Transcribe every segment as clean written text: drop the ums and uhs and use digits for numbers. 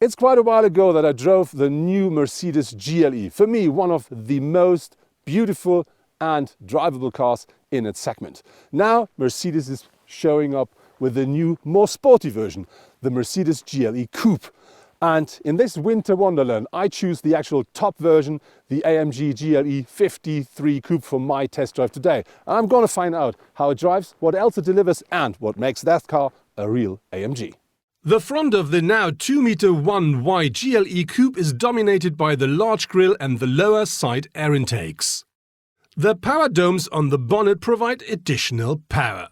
It's quite a while ago that I drove the new Mercedes GLE. For me, one of the most beautiful and drivable cars in its segment. Now Mercedes is showing up with the new, more sporty version, the Mercedes GLE Coupe. And in this winter wonderland, I choose the actual top version, the AMG GLE 53 Coupe for my test drive today. I'm going to find out how it drives, what else it delivers, and what makes that car a real AMG. The front of the now 2.1 wide GLE Coupe is dominated by the large grille and the lower side air intakes. The power domes on the bonnet provide additional power.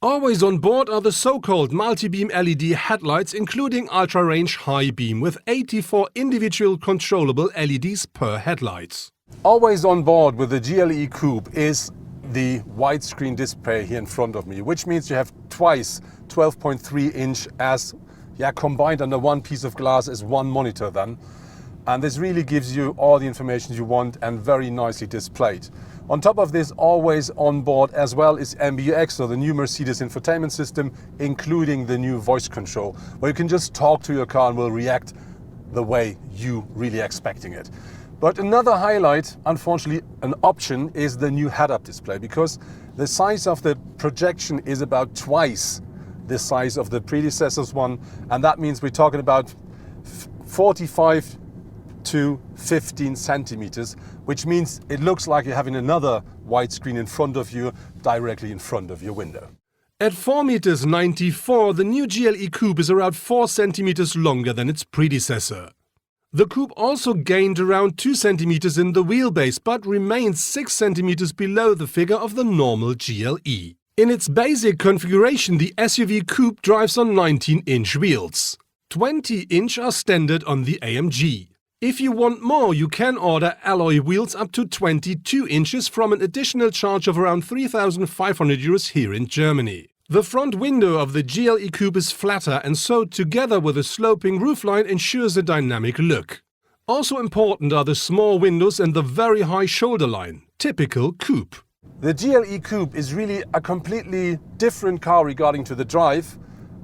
Always on board are the so-called multi-beam LED headlights, including ultra-range high beam with 84 individual controllable LEDs per headlight. Always on board with the GLE Coupe is the widescreen display here in front of me, which means you have twice 12.3 inch as combined under one piece of glass as one monitor then. And this really gives you all the information you want and very nicely displayed. On top of this, always on board as well is MBUX, so the new Mercedes infotainment system, including the new voice control, where you can just talk to your car and will react the way you really expecting it. But another highlight, unfortunately an option, is the new head-up display, because the size of the projection is about twice the size of the predecessor's one, and that means we're talking about 45 to 15 centimeters, which means it looks like you're having another widescreen in front of you, directly in front of your window. At 4.94 m, the new GLE Coupe is around 4 centimeters longer than its predecessor. The Coupe also gained around 2 centimeters in the wheelbase, but remains 6 centimeters below the figure of the normal GLE. In its basic configuration, the SUV Coupe drives on 19-inch wheels. 20-inch are standard on the AMG. If you want more, you can order alloy wheels up to 22 inches from an additional charge of around 3,500 euros here in Germany. The front window of the GLE Coupe is flatter, and so together with a sloping roofline ensures a dynamic look. Also important are the small windows and the very high shoulder line, typical coupe. The GLE Coupe is really a completely different car regarding to the drive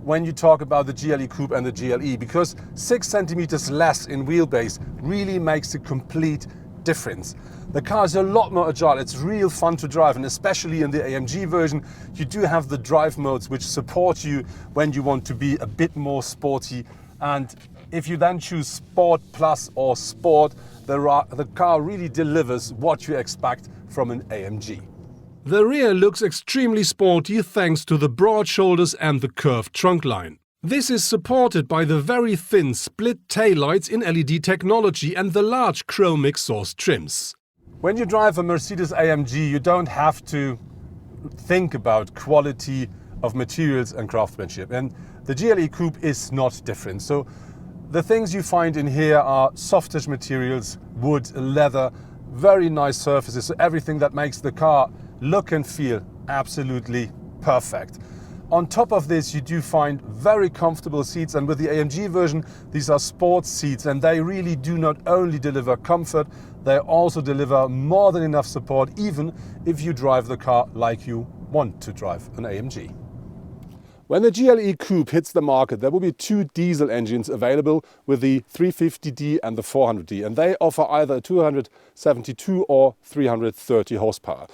when you talk about the GLE Coupe and the GLE, because 6 centimeters less in wheelbase really makes a complete difference. The car is a lot more agile, it's real fun to drive, and especially in the AMG version you do have the drive modes which support you when you want to be a bit more sporty, and if you then choose Sport Plus or Sport, the car really delivers what you expect from an AMG. The rear looks extremely sporty thanks to the broad shoulders and the curved trunk line. This is supported by the very thin split taillights in LED technology and the large chrome exhaust trims. When you drive a Mercedes AMG, you don't have to think about quality of materials and craftsmanship, and the GLE Coupe is not different. So the things you find in here are softish materials, wood, leather, very nice surfaces, so everything that makes the car look and feel absolutely perfect. On top of this, you do find very comfortable seats, and with the AMG version, these are sports seats, and they really do not only deliver comfort, they also deliver more than enough support, even if you drive the car like you want to drive an AMG. When the GLE Coupe hits the market, there will be 2 diesel engines available with the 350D and the 400D, and they offer either 272 or 330 horsepower.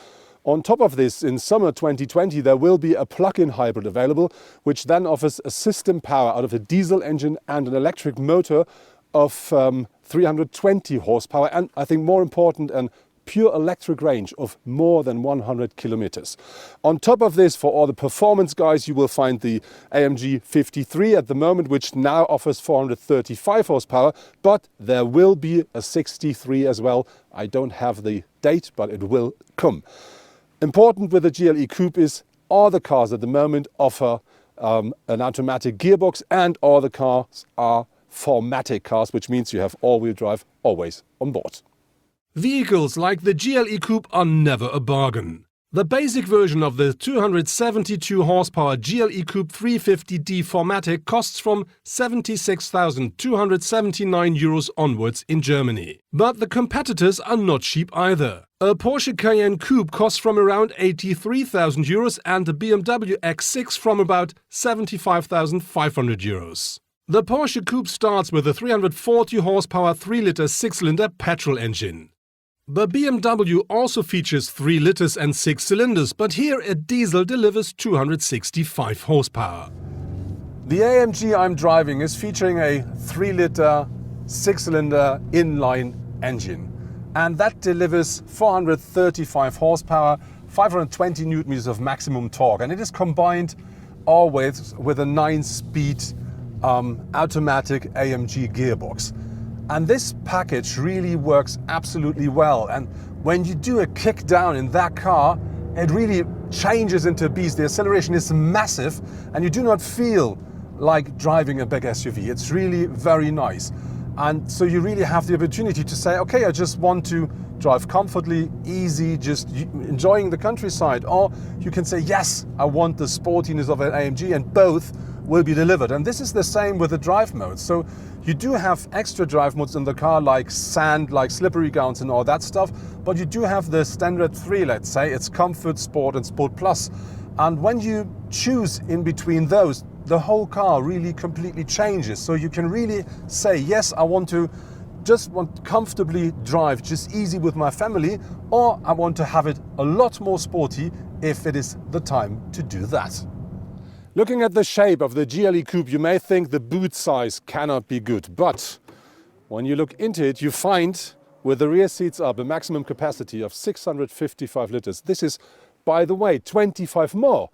On top of this, in summer 2020, there will be a plug-in hybrid available, which then offers a system power out of a diesel engine and an electric motor of 320 horsepower, and I think more important, an pure electric range of more than 100 kilometers. On top of this, for all the performance guys, you will find the AMG 53 at the moment, which now offers 435 horsepower, but there will be a 63 as well. I don't have the date, but it will come. Important with the GLE Coupe is all the cars at the moment offer an automatic gearbox, and all the cars are 4MATIC cars, which means you have all-wheel drive always on board. Vehicles like the GLE Coupe are never a bargain. The basic version of the 272 horsepower GLE Coupe 350D 4MATIC costs from 76,279 euros onwards in Germany. But the competitors are not cheap either. A Porsche Cayenne Coupe costs from around 83,000 euros and a BMW X6 from about 75,500 euros. The Porsche Coupe starts with a 340 horsepower 3-liter 6-cylinder petrol engine. The BMW also features 3 liters and 6 cylinders, but here a diesel delivers 265 horsepower. The AMG I'm driving is featuring a 3-liter 6-cylinder inline engine, and that delivers 435 horsepower, 520 newton meters of maximum torque, and it is combined always with a 9-speed automatic AMG gearbox. And this package really works absolutely well, and when you do a kick down in that car, it really changes into a beast. The acceleration is massive and you do not feel like driving a big SUV. It's really very nice. And so you really have the opportunity to say, okay, I just want to drive comfortably, easy, just enjoying the countryside. Or you can say, yes, I want the sportiness of an AMG, and both will be delivered. And this is the same with the drive modes. So you do have extra drive modes in the car, like sand, like slippery grounds and all that stuff, but you do have the standard 3, let's say. It's Comfort, Sport and Sport Plus. And when you choose in between those, the whole car really completely changes. So you can really say, yes, I want to comfortably drive, just easy with my family, or I want to have it a lot more sporty if it is the time to do that. Looking at the shape of the GLE Coupe, you may think the boot size cannot be good, but when you look into it, you find with the rear seats up a maximum capacity of 655 liters. This is, by the way, 25 more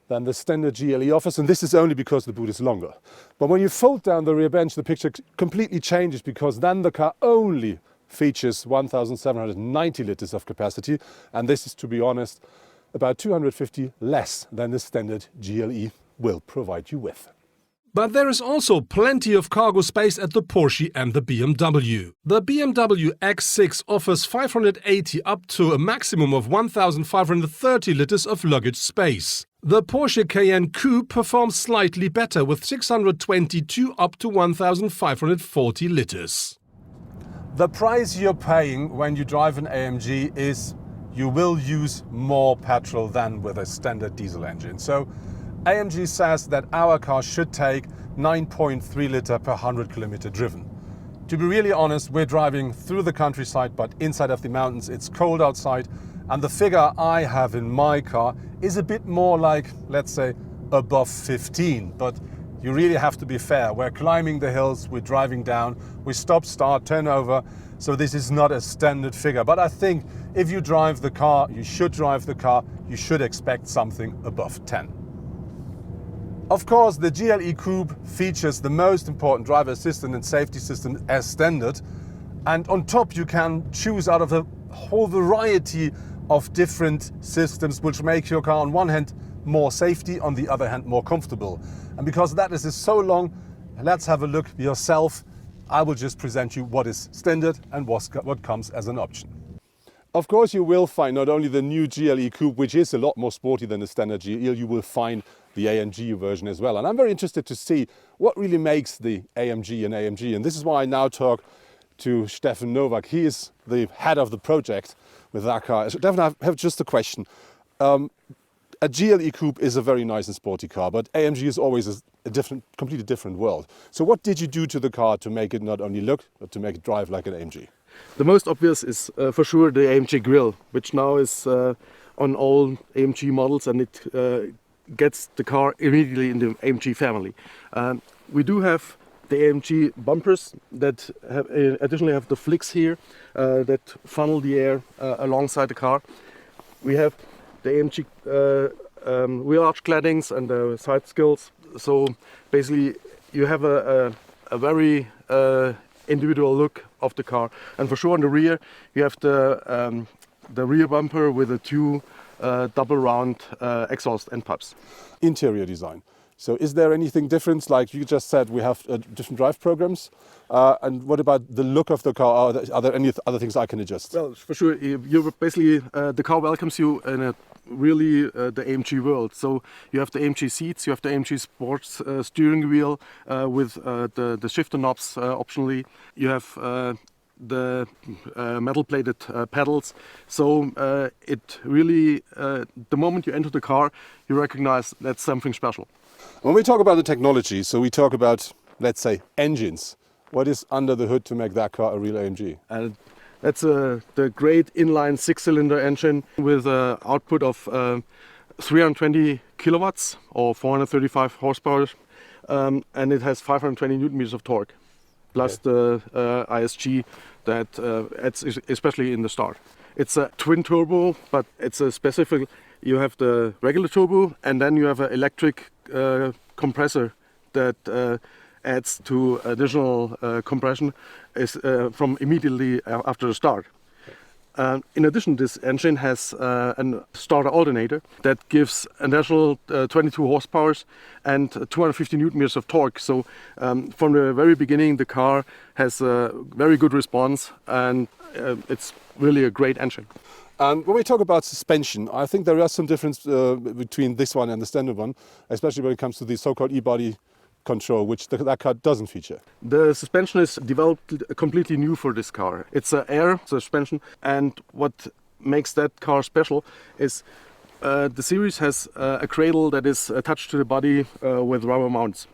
than the standard GLE offers, and this is only because the boot is longer. But when you fold down the rear bench, the picture completely changes, because then the car only features 1,790 liters of capacity, and this is, to be honest, about 250 less than the standard GLE will provide you with. But there is also plenty of cargo space at the Porsche and the BMW. The BMW X6 offers 580 up to a maximum of 1,530 liters of luggage space. The Porsche Cayenne Coupe performs slightly better with 622 up to 1,540 liters. The price you're paying when you drive an AMG is you will use more petrol than with a standard diesel engine. So AMG says that our car should take 9.3 liter per 100 kilometer driven. To be really honest, we're driving through the countryside, but inside of the mountains it's cold outside, and the figure I have in my car is a bit more like, let's say, above 15. But you really have to be fair. We're climbing the hills, we're driving down, we stop, start, turn over. So this is not a standard figure. But I think if you drive the car, you should drive the car, you should expect something above 10. Of course, the GLE Coupe features the most important driver assistance and safety system as standard. And on top, you can choose out of a whole variety of different systems which make your car on one hand more safety, on the other hand more comfortable. And because that is so long, let's have a look yourself. I will just present you what is standard and what comes as an option. Of course, you will find not only the new GLE Coupe, which is a lot more sporty than the standard GLE, you will find the AMG version as well. And I'm very interested to see what really makes the AMG an AMG. And this is why I now talk to Steffen Nowak. He is the head of the project with that car. Steffen, I have just a question. A GLE Coupe is a very nice and sporty car, but AMG is always a completely different world. So what did you do to the car to make it not only look, but to make it drive like an AMG? The most obvious is for sure the AMG GLE, which now is on all AMG models, and it gets the car immediately in the AMG family. We do have the AMG bumpers that additionally have the flicks here that funnel the air alongside the car. We have the AMG wheel arch claddings and the side skills. So basically you have a very individual look of the car. And for sure on the rear you have the rear bumper with the two double round exhaust end pipes. Interior design. So is there anything different? Like you just said, we have different drive programs. And what about the look of the car? Are there any other things I can adjust? Well, for sure, you basically the car welcomes you in a really the AMG world. So you have the AMG seats, you have the AMG Sports steering wheel with the shifter knobs optionally. You have the metal plated pedals. So it really, the moment you enter the car, you recognize that's something special. When we talk about the technology, so we talk about let's say, engines. What is under the hood to make that car a real AMG? And that's the great inline 6-cylinder engine with an output of 320 kilowatts or 435 horsepower, and it has 520 newton meters of torque, plus the ISG that adds especially in the start. It's a twin turbo, but it's a specific. You have the regular turbo, and then you have an electric compressor that adds to additional compression from immediately after the start. In addition, this engine has a starter alternator that gives an additional 22 horsepower and 250 newton meters of torque. So from the very beginning, the car has a very good response, and it's really a great engine. When we talk about suspension, I think there is some difference between this one and the standard one, especially when it comes to the so-called e-body control, which that car doesn't feature. The suspension is developed completely new for this car. It's an air suspension, and what makes that car special is the series has a cradle that is attached to the body with rubber mounts.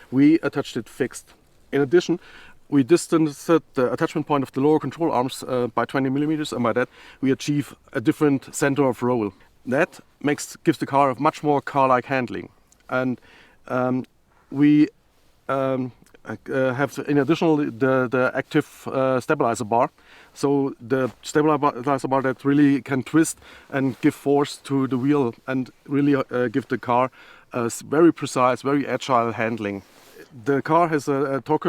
We attached it fixed. In addition, we distanced the attachment point of the lower control arms by 20 millimeters, and by that we achieve a different center of roll. That gives the car a much more car-like handling. And we have, in addition, the active stabilizer bar. So the stabilizer bar that really can twist and give force to the wheel and really give the car a very precise, very agile handling. The car has a torque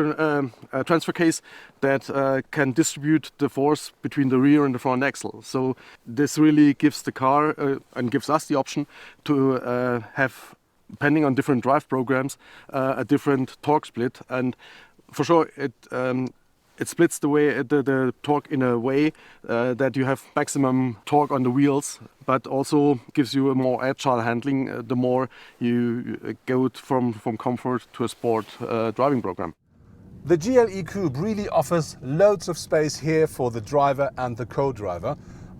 transfer case that can distribute the force between the rear and the front axle. So this really gives the car and gives us the option to have, depending on different drive programs, a different torque split. And for sure, it splits the torque in a way that you have maximum torque on the wheels, but also gives you a more agile handling the more you go from comfort to a sport driving program. The GLE Coupe really offers loads of space here for the driver and the co-driver,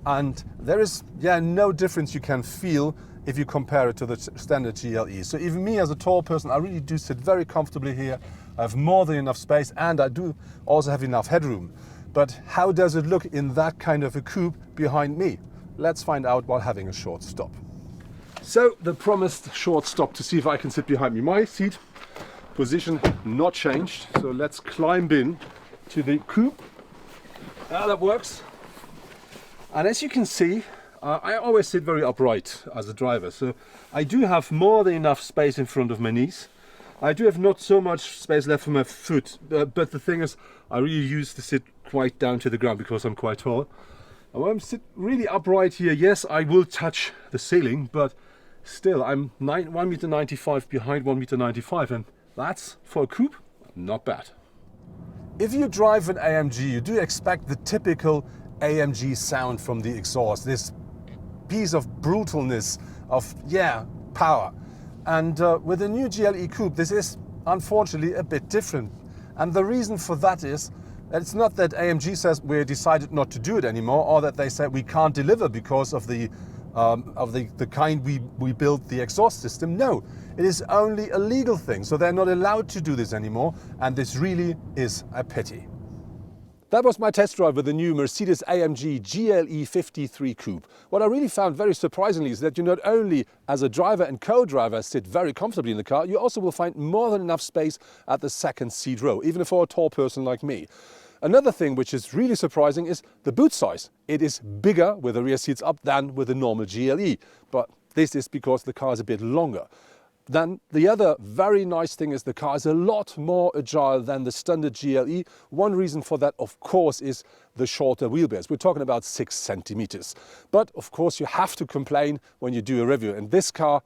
and there is no difference you can feel if you compare it to the standard GLE. So even me as a tall person, I really do sit very comfortably here. I have more than enough space, and I do also have enough headroom. But how does it look in that kind of a coupe behind me? Let's find out while having a short stop. So the promised short stop to see if I can sit behind me. My seat position not changed, so let's climb in to the coupe. That works. And as you can see, I always sit very upright as a driver, so I do have more than enough space in front of my knees. I do have not so much space left for my foot, but the thing is, I really used to sit quite down to the ground because I'm quite tall. And when I'm sit really upright here, yes, I will touch the ceiling, but still, I'm 1.95 meters behind 1.95 meters, and that's, for a coupe, not bad. If you drive an AMG, you do expect the typical AMG sound from the exhaust, this piece of brutalness, of power. And with the new GLE Coupe, this is unfortunately a bit different. And the reason for that is that it's not that AMG says we decided not to do it anymore, or that they said we can't deliver because of the kind we built the exhaust system. No, it is only a legal thing. So they're not allowed to do this anymore. And this really is a pity. That was my test drive with the new Mercedes-AMG GLE 53 Coupe. What I really found very surprisingly is that you not only, as a driver and co-driver, sit very comfortably in the car, you also will find more than enough space at the second seat row, even for a tall person like me. Another thing which is really surprising is the boot size. It is bigger with the rear seats up than with the normal GLE, but this is because the car is a bit longer. Then the other very nice thing is the car is a lot more agile than the standard GLE. One reason for that, of course, is the shorter wheelbase. We're talking about 6 centimeters. But of course, you have to complain when you do a review. In this car,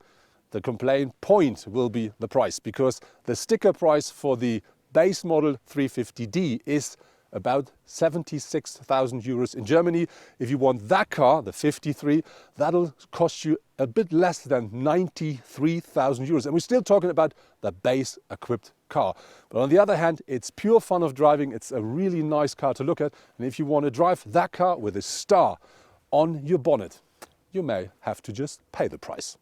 the complaint point will be the price, because the sticker price for the base model 350D is about 76,000 euros in Germany. If you want that car, the 53, that'll cost you a bit less than 93,000 euros. And we're still talking about the base equipped car. But on the other hand, it's pure fun of driving. It's a really nice car to look at. And if you want to drive that car with a star on your bonnet, you may have to just pay the price.